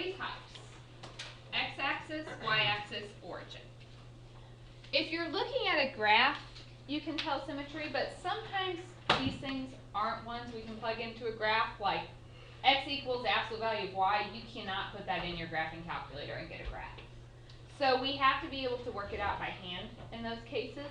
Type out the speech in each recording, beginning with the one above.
three types: x-axis, y-axis, origin. If you're looking at a graph, you can tell symmetry, but sometimes these things aren't ones we can plug into a graph, like x equals the absolute value of y. You cannot put that in your graphing calculator and get a graph. So we have to be able to work it out by hand in those cases.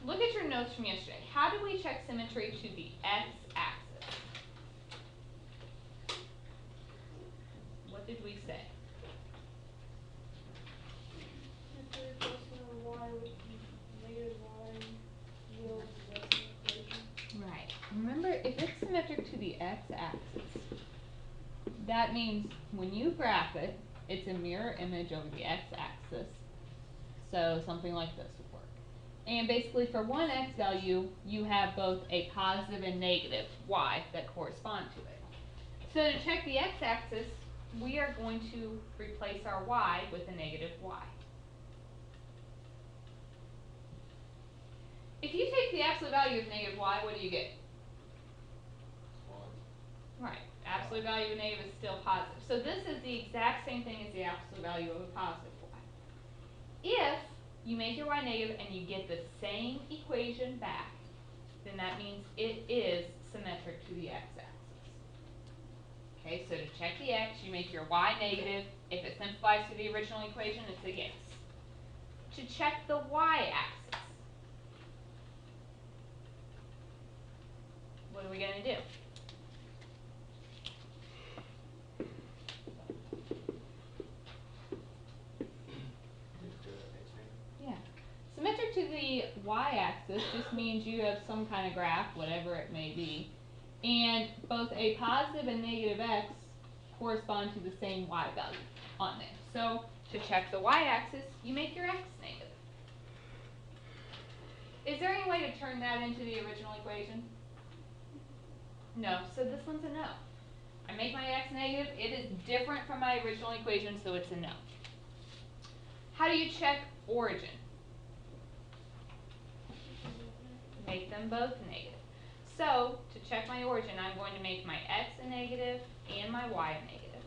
Look at your notes from yesterday. How do we check symmetry to the x-axis? What did we say? Right. Remember, if it's symmetric to the x-axis, that means when you graph it, it's a mirror image over the x-axis. So something like this would work. And basically for one x value, you have both a positive and negative y that correspond to it. So to check the x-axis, we are going to replace our y with a negative y. If you take the absolute value of negative y, what do you get? Right. Absolute value of negative is still positive. So this is the exact same thing as the absolute value of a positive y. If you make your y negative and you get the same equation back, then that means it is symmetric to the x-axis. Okay, so to check the x, you make your y negative. If it simplifies to the original equation, it's a yes. To check the y-axis, what are we going to do? Symmetric to the y-axis just means you have some kind of graph, whatever it may be, and both a positive and negative x correspond to the same y value on there. So to check the y-axis, you make your x negative. Is there any way to turn that into the original equation? No, so this one's a no. I make my x negative, it is different from my original equation, so it's a no. How do you check origin? Make them both negative. So, to check my origin, I'm going to make my x a negative and my y a negative.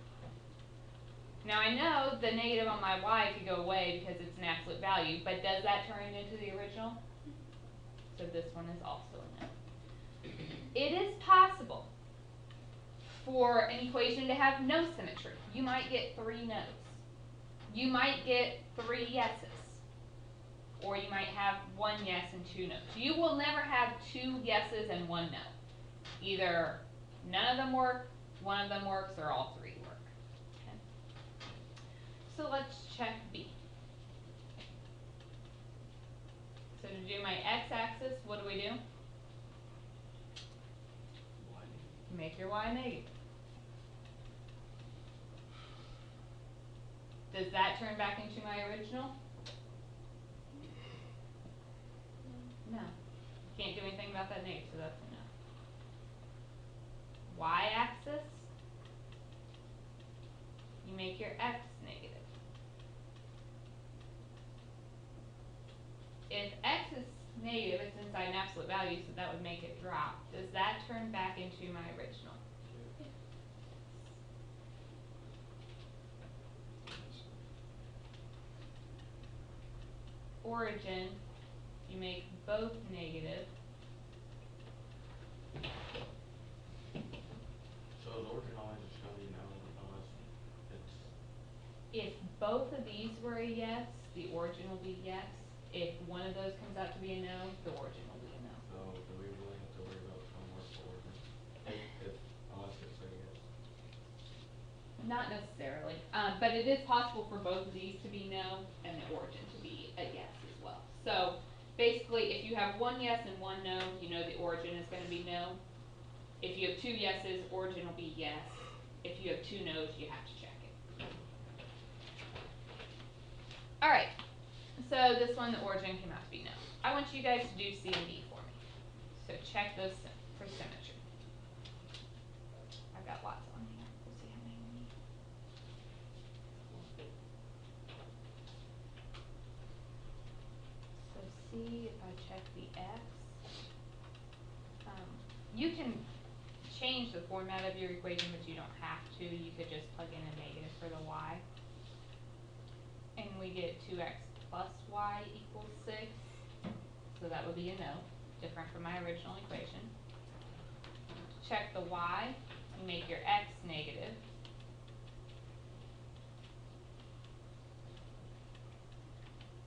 Now I know the negative on my y could go away because it's an absolute value, but does that turn it into the original? So this one is also a no. It is possible for an equation to have no symmetry. You might get 3 no's. You might get 3 yeses. Or you might have 1 yes and 2 no's. You will never have 2 yeses and 1 no. Either none of them work, one of them works, or all 3 work. Okay. So let's check B. So to do my x-axis, what do? Make your y negative. Does that turn back into my original? No. Can't do anything about that negative, so that's a no. Y-axis, you make your x negative. If x is negative, it's inside an absolute value, so that would make it drop. Does that turn back into my original? Origin, you make both negative. So is origin always just going to be no unless it's... If both of these were a yes, the origin will be yes. If one of those comes out to be a no, the origin will be a no. So do we really have to worry about homework for origin? Unless it's a yes. Not necessarily, but it is possible for both of these to be no and the origin to be a yes as well. So basically, if you have 1 yes and 1 no, you know the origin is going to be no. If you have 2 yeses, origin will be yes. If you have 2 no's, you have to check it. Alright, so this one, the origin came out to be no. I want you guys to do C and D for me. So check those for symmetry. I've got lots on here. We'll see how many we need. So C, if I check the X, you can change the format of your equation, but you don't have to. You could just plug in a negative for the y. And we get 2x plus y equals 6. So that would be a no, different from my original equation. Check the y, you make your x negative.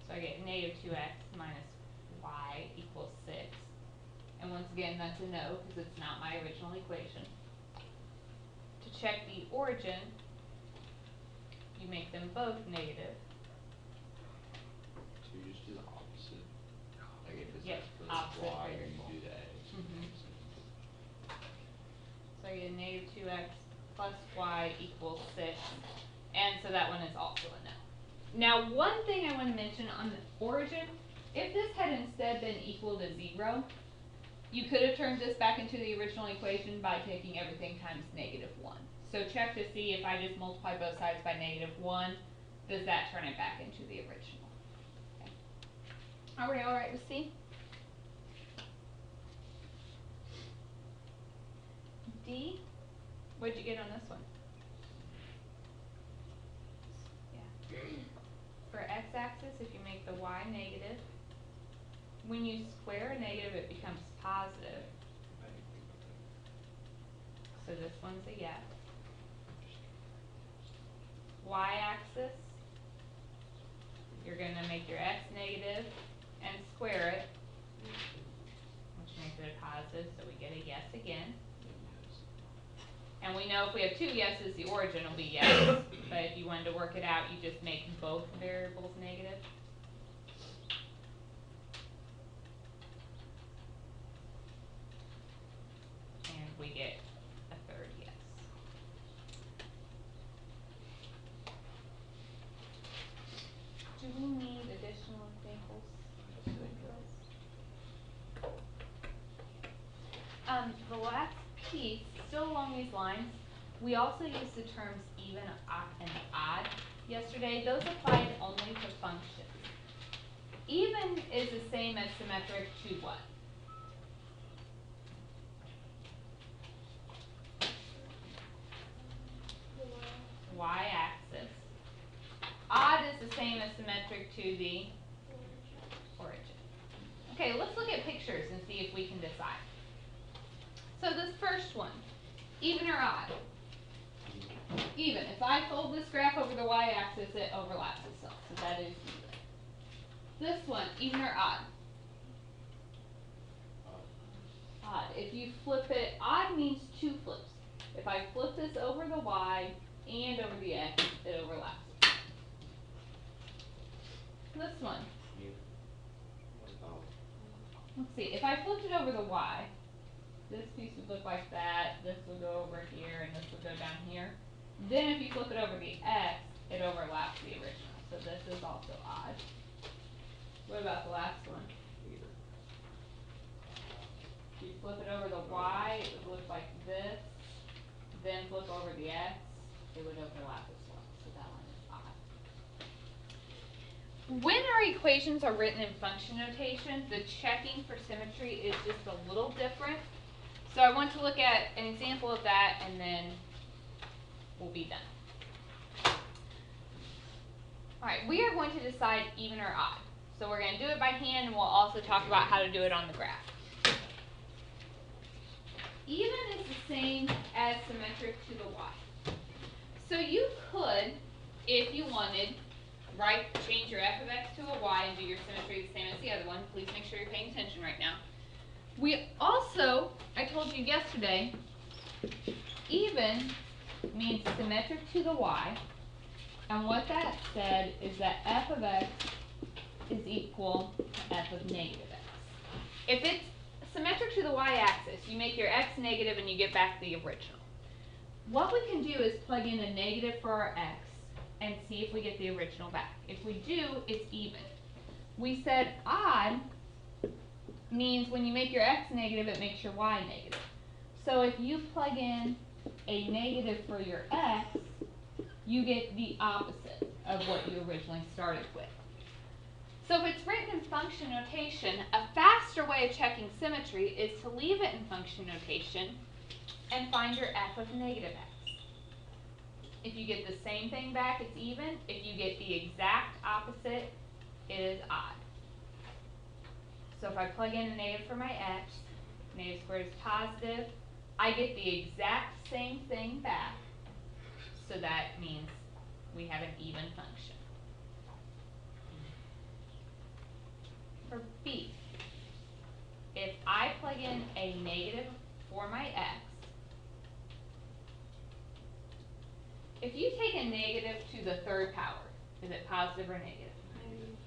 So I get negative 2x minus y equals 6. And once again, that's a no because it's not my original equation. To check the origin, you make them both negative. So you just do the opposite. Like if it's Yep, for opposite y, then variable. you do the x. So I get a negative 2x plus y equals 6. And so that one is also a no. Now, one thing I want to mention on the origin, if this had instead been equal to 0, you could have turned this back into the original equation by taking everything times negative 1. So check to see if I just multiply both sides by negative 1, does that turn it back into the original? Okay. Are we all right with C? D, what'd you get on this one? Yeah. For x-axis, if you make the y negative, when you square a negative, it becomes positive. So this one's a yes. Y-axis, you're going to make your x negative and square it, which makes it a positive, so we get a yes again. And we know if we have two yeses, the origin will be yes. But if you wanted to work it out, you just make both variables negative. And we get a third yes. Do we need additional examples? The last piece, still along these lines, we also used the terms even and odd yesterday. Those applied only to functions. Even is the same as symmetric to what? Y-axis. Odd is the same as symmetric to the origin. Okay, let's look at pictures and see if we can decide. So this first one, even or odd? Even. If I fold this graph over the y-axis, it overlaps itself, so that is even. This one, even or odd? Odd. If you flip it, odd means two flips. If I flip this over the y and over the x, it overlaps. This one. Let's see, if I flipped it over the y, this piece would look like that, this would go over here, and this would go down here. Then if you flip it over the x, it overlaps the original. So this is also odd. What about the last one? If you flip it over the y, it would look like this. Then flip over the x, it would overlap as well. So that one is odd. When our equations are written in function notation, the checking for symmetry is just a little different. So I want to look at an example of that, and then we'll be done. All right, we are going to decide even or odd. So we're going to do it by hand, and we'll also talk about how to do it on the graph. Even is the same as symmetric to the y. So you could, if you wanted, change your f of x to a y and do your symmetry the same as the other one. Please make sure you're paying attention right now. We also, I told you yesterday, even means symmetric to the y, and what that said is that f of x is equal to f of negative x. If it's symmetric to the y-axis, you make your x negative and you get back the original. What we can do is plug in a negative for our x and see if we get the original back. If we do, it's even. We said odd means when you make your x negative, it makes your y negative. So if you plug in a negative for your x, you get the opposite of what you originally started with. So if it's written in function notation, a faster way of checking symmetry is to leave it in function notation and find your f of negative x. If you get the same thing back, it's even. If you get the exact opposite, it is odd. So if I plug in a negative for my x, negative squared is positive, I get the exact same thing back. So that means we have an even function. For b, if I plug in a negative for my x, if you take a negative to the third power, is it positive or negative?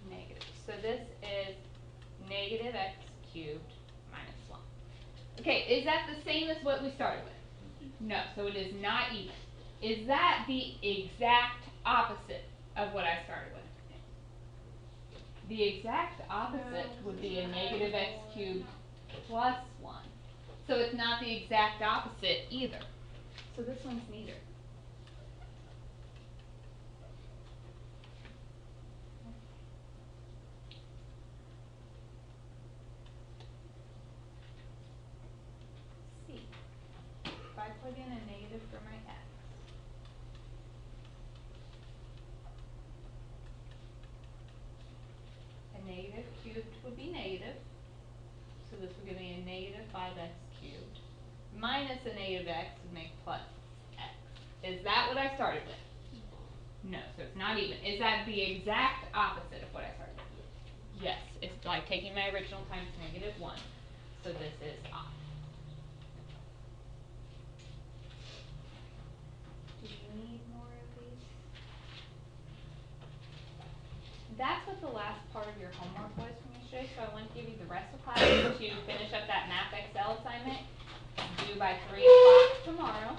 Negative. So this is negative x cubed minus 1. Okay, is that the same as what we started with? No, so it is not even. Is that the exact opposite of what I started with? The exact opposite would be a negative x cubed plus 1. So it's not the exact opposite either. So this one's neither. C. If I plug in a negative for my x, a negative cubed would be negative, so this would give me a negative 5x cubed, minus a negative x would make plus x. Is that what I started with? No, so it's not even. Is that the exact opposite of what I started with? Yes, it's like taking my original times negative 1, so this is odd. Do you need more of these? That's what the last part of your homework was from yesterday, so I want to give you the rest of class to finish up that Math Excel assignment due by 3 o'clock tomorrow.